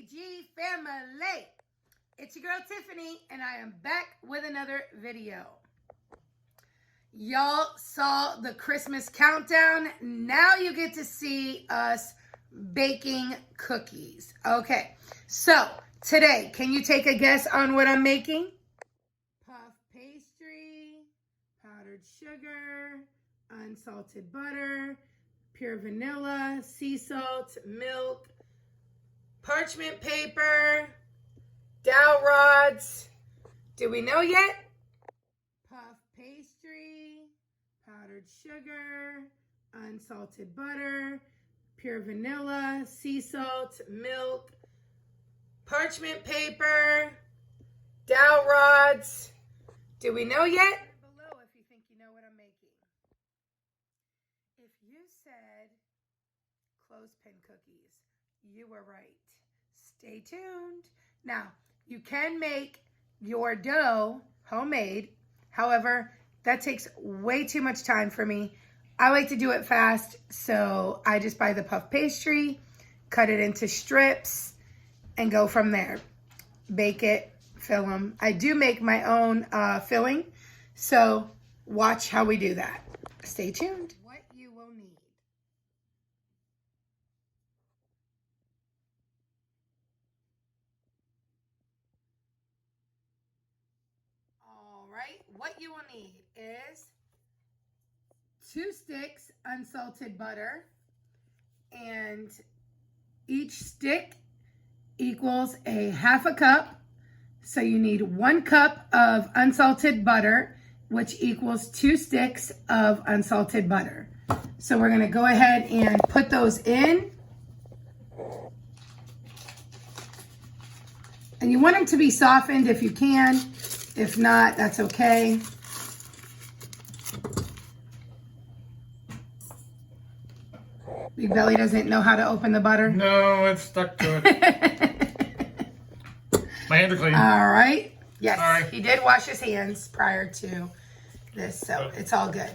TG family. It's your girl Tiffany, and I am back with another video. Y'all saw the Christmas countdown. Now you get to see us baking cookies. Okay, so today, can you take a guess on what I'm making? Puff pastry, powdered sugar, unsalted butter, pure vanilla, sea salt, milk, parchment paper, dowel rods. Do we know yet? Puff pastry, powdered sugar, unsalted butter, pure vanilla, sea salt, milk, parchment paper, dowel rods. Do we know yet? Below if you think you know what I'm making. If you said clothespin cookies, you were right. Stay tuned. Now, you can make your dough homemade. However, that takes way too much time for me. I like to do it fast, so I just buy the puff pastry, cut it into strips, and go from there. Bake it, fill them. I do make my own filling, so watch how we do that. Stay tuned. What you will need. All right, what you will need is 2 sticks unsalted butter, and each stick equals a half a cup. So you need 1 cup of unsalted butter, which equals 2 sticks of unsalted butter. So we're gonna go ahead and put those in. And you want them to be softened if you can. If not, that's okay. Big Belly doesn't know how to open the butter. No, it's stuck to it. My hands are clean. All right. Yes, all right. He did wash his hands prior to this, so it's all good.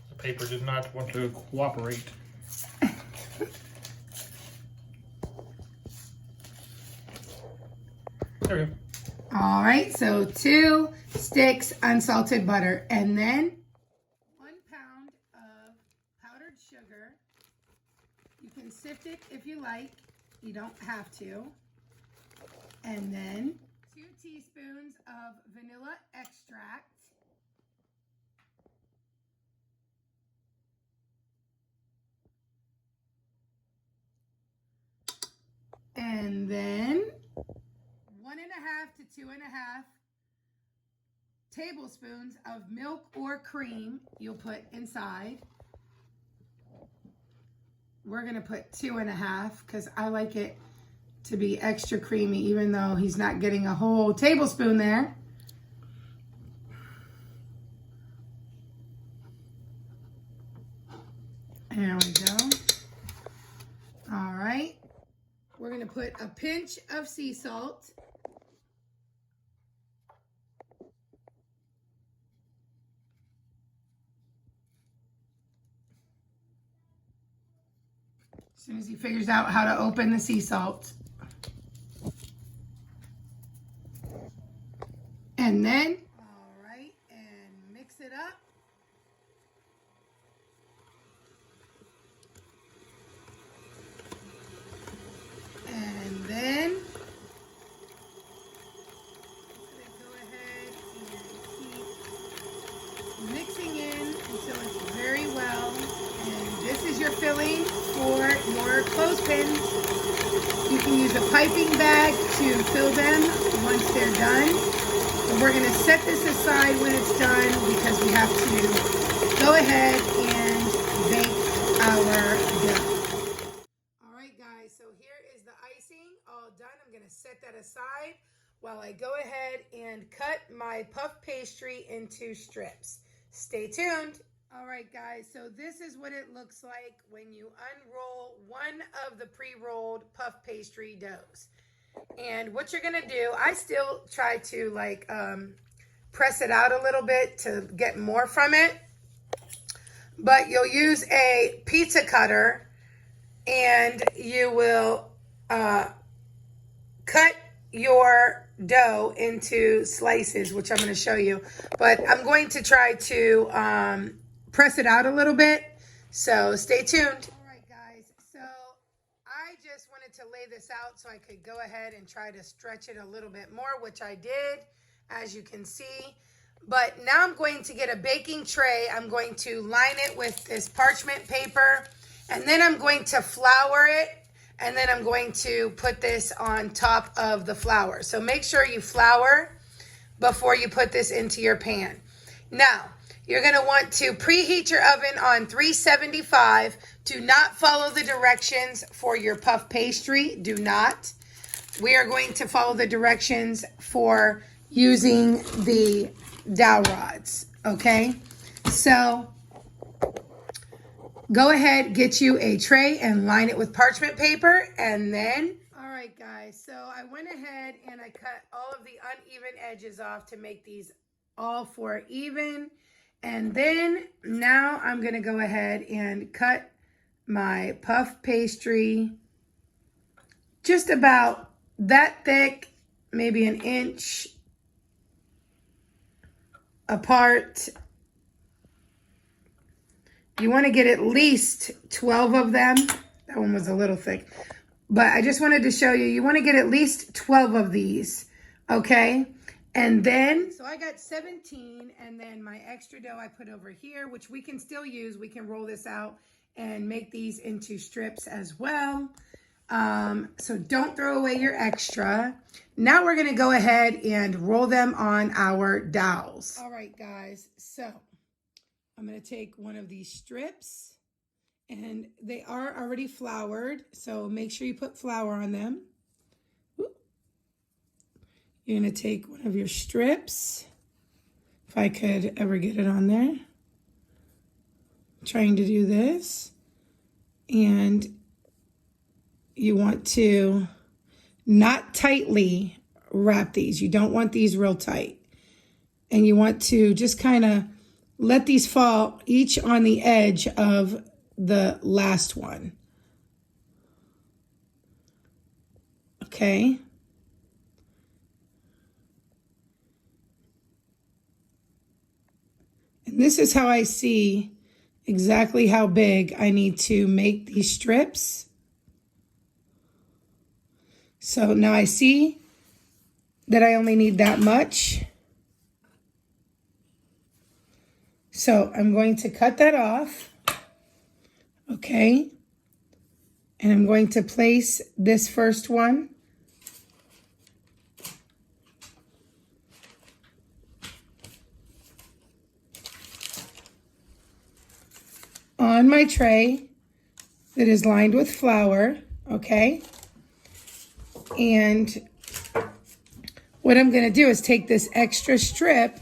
The paper did not want to cooperate. There we go. All right, so 2 sticks unsalted butter, and then 1 pound of powdered sugar. You can sift it if you like. You don't have to. And then 2 teaspoons of vanilla extract. And then 1.5 to 2.5 tablespoons of milk or cream you'll put inside. We're gonna put 2.5 because I like it to be extra creamy, even though he's not getting a whole tablespoon there. There we go. All right. We're gonna put a pinch of sea salt. As soon as he figures out how to open the sea salt. And then, all right, and mix it up. And then, go ahead and keep mixing in until it's very well. And this is your filling for your clothespins. You can use a piping bag to fill them once they're done. But we're gonna set this aside when it's done because we have to go ahead and bake our dough. All right, guys, so here is the icing all done. I'm gonna set that aside while I go ahead and cut my puff pastry into strips. Stay tuned. All right, guys, so this is what it looks like when you unroll one of the pre-rolled puff pastry doughs. And what you're gonna do, I still try to like press it out a little bit to get more from it, but you'll use a pizza cutter and you will cut your dough into slices, which I'm going to show you. But I'm going to try to press it out a little bit. So stay tuned. All right, guys. So I just wanted to lay this out so I could go ahead and try to stretch it a little bit more, which I did, as you can see. But now I'm going to get a baking tray. I'm going to line it with this parchment paper, and then I'm going to flour it, and then I'm going to put this on top of the flour. So make sure you flour before you put this into your pan. Now, you're going to want to preheat your oven on 375. Do not follow the directions for your puff pastry. Do not. We are going to follow the directions for using the dowel rods, okay? So go ahead, get you a tray and line it with parchment paper, and then, all right, guys, so I went ahead and I cut all of the uneven edges off to make these all four even. And then now I'm gonna go ahead and cut my puff pastry just about that thick, maybe an inch apart. You want to get at least 12 of them. That one was a little thick. But I just wanted to show you, you want to get at least 12 of these, okay? And then, so I got 17, and then my extra dough I put over here, which we can still use. We can roll this out and make these into strips as well. So don't throw away your extra. Now we're going to go ahead and roll them on our dowels. All right, guys, so I'm going to take one of these strips, and they are already floured, so make sure you put flour on them. You're going to take one of your strips, if I could ever get it on there. I'm trying to do this, and you want to not tightly wrap these. You don't want these real tight. And you want to just kind of let these fall each on the edge of the last one. Okay. And this is how I see exactly how big I need to make these strips. So now I see that I only need that much. So I'm going to cut that off, okay? And I'm going to place this first one on my tray that is lined with flour, okay? And what I'm going to do is take this extra strip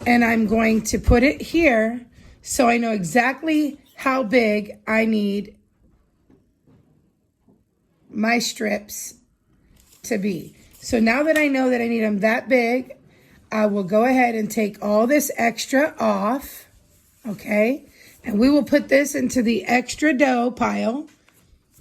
and I'm going to put it here so I know exactly how big I need my strips to be. So now that I know that I need them that big, I will go ahead and take all this extra off, okay? And we will put this into the extra dough pile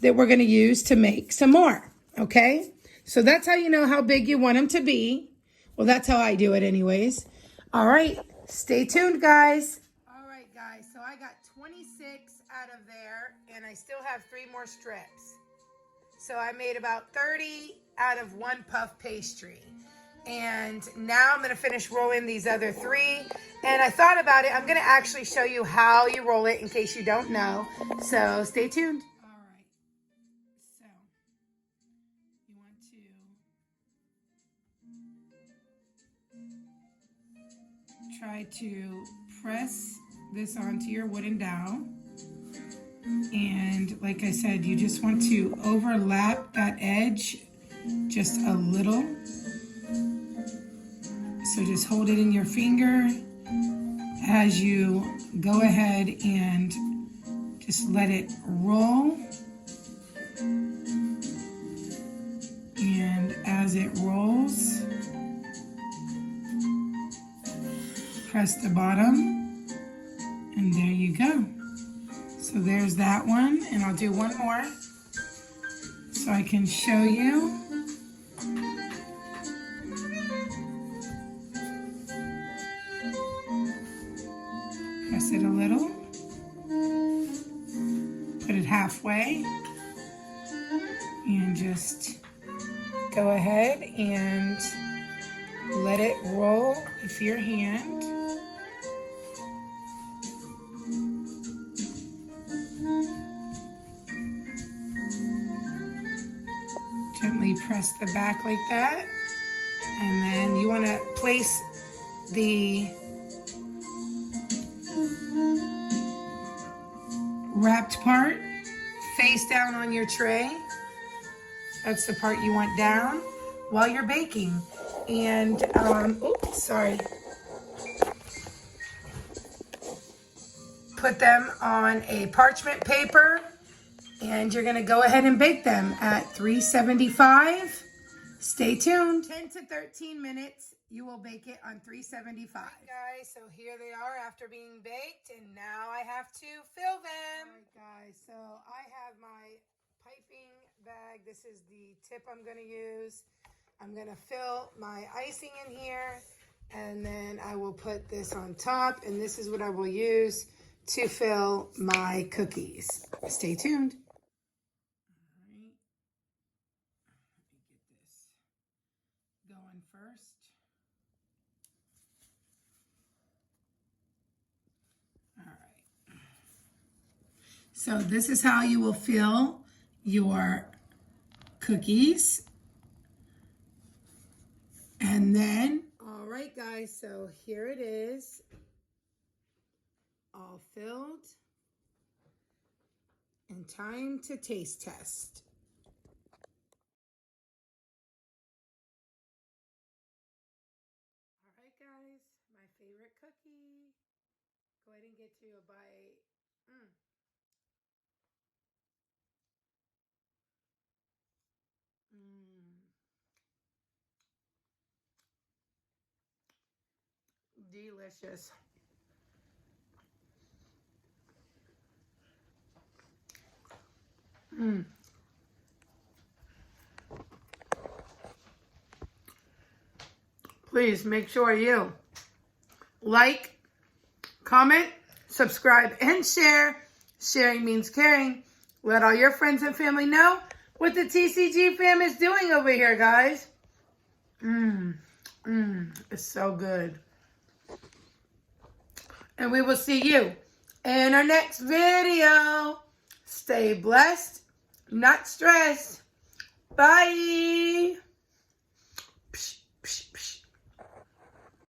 that we're going to use to make some more, okay? So that's how you know how big you want them to be. Well, that's how I do it anyways. All right, stay tuned, guys. All right, guys, so I got 26 out of there, and I still have 3 more strips. So I made about 30 out of one puff pastry. And now I'm going to finish rolling these other 3. And I thought about it. I'm going to actually show you how you roll it in case you don't know. So stay tuned. All right. So you want to try to press this onto your wooden dowel. And like I said, you just want to overlap that edge just a little. So just hold it in your finger as you go ahead and just let it roll. And as it rolls, press the bottom, and there you go. So there's that one, and I'll do one more so I can show you. halfway. And just go ahead and let it roll with your hand. Gently press the back like that. And then you want to place the wrapped part face down on your tray. That's the part you want down while you're baking. And, oops, sorry. Put them on a parchment paper, and you're gonna go ahead and bake them at 375. Stay tuned. 10 to 13 minutes, you will bake it on 375. Right, guys, so here they are after being baked, and now I have to fill them. All right, guys, so I have my piping bag. This is the tip I'm gonna use. I'm gonna fill my icing in here, and then I will put this on top, and this is what I will use to fill my cookies. Stay tuned. Going first. All right. So this is how you will fill your cookies. And then, all right, guys, so here it is. All filled. And time to taste test. Guys, my favorite cookie. Go ahead and get you a bite. Delicious. Please make sure you like, comment, subscribe, and share. Sharing means caring. Let all your friends and family know what the TCG fam is doing over here, guys. It's so good. And we will see you in our next video. Stay blessed, not stressed. Bye.